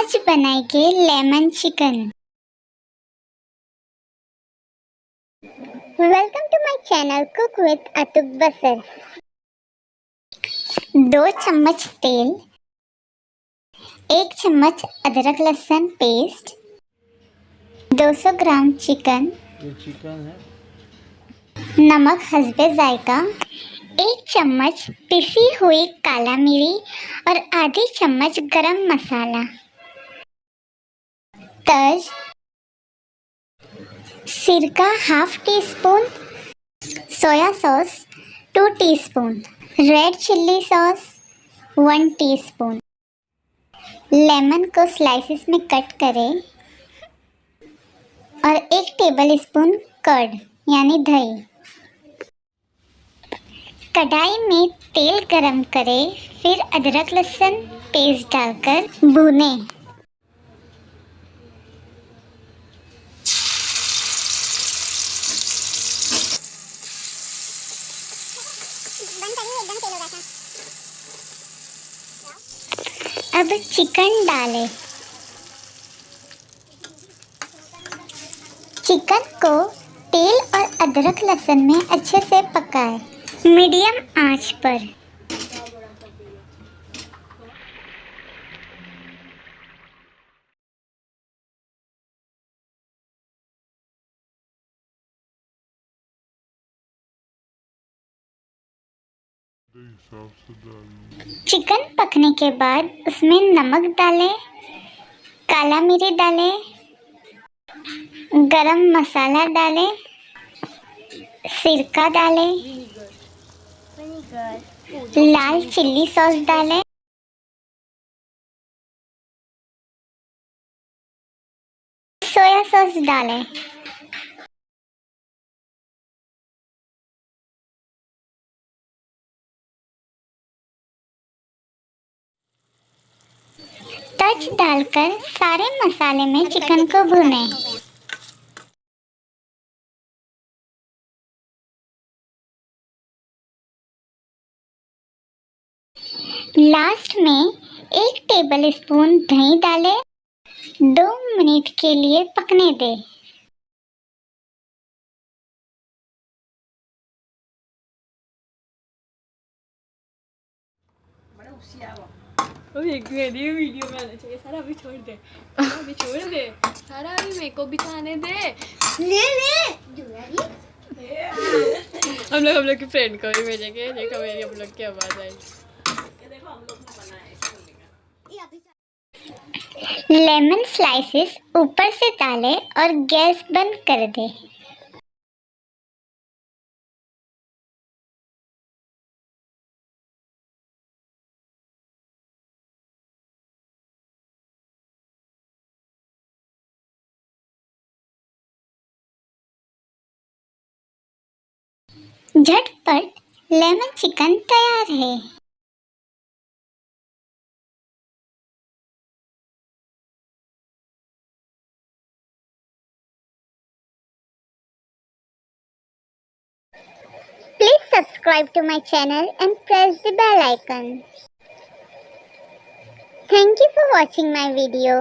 आज बनाएंगे lemon chicken. Welcome to my channel cook with अतुक बसर। 2 चम्मच तेल, 1 चम्मच अदरक लहसुन पेस्ट, 200 ग्राम चिकन, ये चिकन है, नमक हस्बे जायका, 1 चम्मच पिसी हुई काला मिरी और आधी चम्मच गरम मसाला, तज, सिरका half tea spoon, soya sauce 2 teaspoon, red chilli sauce 1 teaspoon. Lemon को स्लाइसेस में कट करें और 1 टेबल स्पून कर्ड यानी दही। कढ़ाई में तेल गरम करें, फिर अदरक लहसुन पेस्ट डालकर भूनें। अब चिकन डालें। चिकन को तेल और अदरक लहसुन में अच्छे से पकाएं, मीडियम आंच पर। चिकन पकने के बाद उसमें नमक डालें, काला मिरी डालें, गरम मसाला डालें, सिरका डालें, लाल चिल्ली सॉस डालें, सोया सॉस डालें। तज डालकर सारे मसाले में चिकन को भूनें। लास्ट में 1 टेबल स्पून दही डालें, 2 मिनट के लिए पकने दें। अभी एक मेरी वीडियो में आना चाहिए। सारा अभी छोड़ दे, अभी छोड़ दे, सारा अभी मेरे को भी तो आने दे। हम लोग की फ्रेंड को भी भेजेंगे। देखो मेरी हम लोग की आवाज आई। लेमन स्लाइसेस ऊपर से डालें और गैस बंद कर दें। झटपट लेमन चिकन तैयार है। Please subscribe to my channel and press the bell icon. Thank you for watching my video.